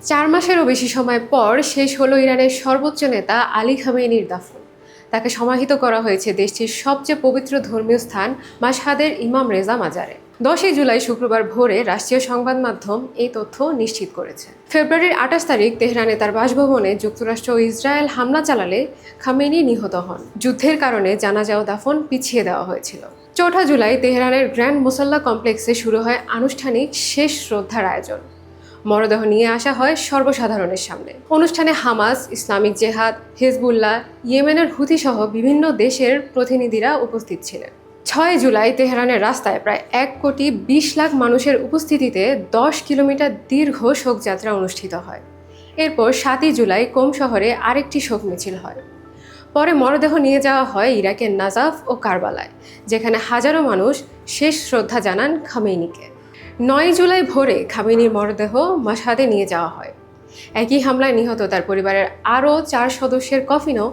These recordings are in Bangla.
4 মাসেরও বেশি সময় পর শেষ হলো ইরানের সর্বোচ্চ নেতা আলী খামেনির দাফন। তাকে সমাহিত করা হয়েছে দেশটির সবচেয়ে পবিত্র ধর্মীয় স্থান মাশহাদের ইমাম রেজা মাজারে। 10 জুলাই শুক্রবার ভোরে রাষ্ট্রীয় সংবাদ মাধ্যম এই তথ্য নিশ্চিত করেছে। ফেব্রুয়ারির 28 তারিখ তেহরানে তার বাসভবনে যুক্তরাষ্ট্র ও ইসরায়েল হামলা চালালে খামেনি নিহত হন। যুদ্ধের কারণে জানাজা ও দাফন পিছিয়ে দেওয়া হয়েছিল। 4 জুলাই তেহরানের গ্র্যান্ড মুসাল্লা কমপ্লেক্সে শুরু হয় আনুষ্ঠানিক শেষ শ্রদ্ধার আয়োজন। মরদেহ নিয়ে আসা হয় সর্বসাধারণের সামনে। অনুষ্ঠানে হামাস, ইসলামিক জেহাদ, হিজবুল্লাহ, ইয়েমেনের হুথি সহ বিভিন্ন দেশের প্রতিনিধিরা উপস্থিত ছিলেন। 6 জুলাই তেহরানের রাস্তায় প্রায় 1,20,00,000 মানুষের উপস্থিতিতে 10 কিলোমিটার দীর্ঘ শোকযাত্রা অনুষ্ঠিত হয়। এরপর 7 জুলাই কোম শহরে আরেকটি শোক মিছিল হয়। পরে মরদেহ নিয়ে যাওয়া হয় ইরাকের নাজাফ ও কারবালায়, যেখানে হাজারো মানুষ শেষ শ্রদ্ধা জানান খামেনিকে। 9 জুলাই ভোরে খামেনির মরদেহ মাশহাদে নিয়ে যাওয়া হয়। একই হামলায় নিহত তার পরিবারের আরও 4 সদস্যের কফিনও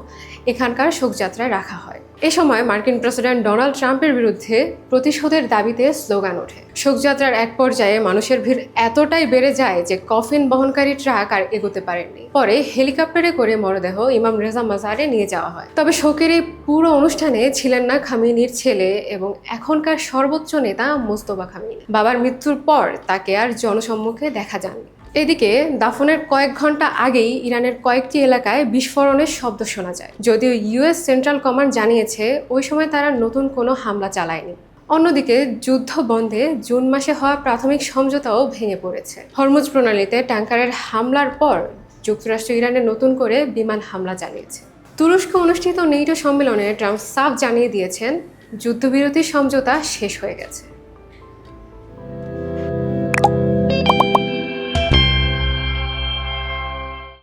এখানকার শোকযাত্রায় রাখা হয়। এ সময় মার্কিন প্রেসিডেন্ট ডোনাল্ড ট্রাম্পের বিরুদ্ধে প্রতিশোধের দাবিতে স্লোগান ওঠে। শোকযাত্রার এক পর্যায়ে মানুষের ভিড় এতটাই বেড়ে যায় যে কফিন বহনকারী ট্রাক আর এগোতে পারেননি। পরে হেলিকপ্টারে করে মরদেহ ইমাম রেজা মাজারে নিয়ে যাওয়া হয়। তবে শোকের এই পুরো অনুষ্ঠানে ছিলেন না খামেনির ছেলে এবং এখনকার সর্বোচ্চ নেতা মোস্তফা খামেনি। বাবার মৃত্যুর পর তাকে আর জনসম্মুখে দেখা যায়নি। এদিকে দাফনের কয়েক ঘন্টা আগেই ইরানের কয়েকটি এলাকায় বিস্ফোরণের শব্দ শোনা যায়। যদিও ইউএস সেন্ট্রাল কমান্ড জানিয়েছে ওই সময় তারা নতুন কোনো হামলা চালায়নি। অন্যদিকে যুদ্ধ বন্ধে জুন মাসে হওয়া প্রাথমিক সমঝোতাও ভেঙে পড়েছে। হরমুজ প্রণালীতে ট্যাঙ্কারের হামলার পর যুক্তরাষ্ট্র ইরানে নতুন করে বিমান হামলা চালিয়েছে। তুরস্কে অনুষ্ঠিত নেটো সম্মেলনে ট্রাম্প সাফ জানিয়ে দিয়েছেন যুদ্ধবিরতির সমঝোতা শেষ হয়ে গেছে।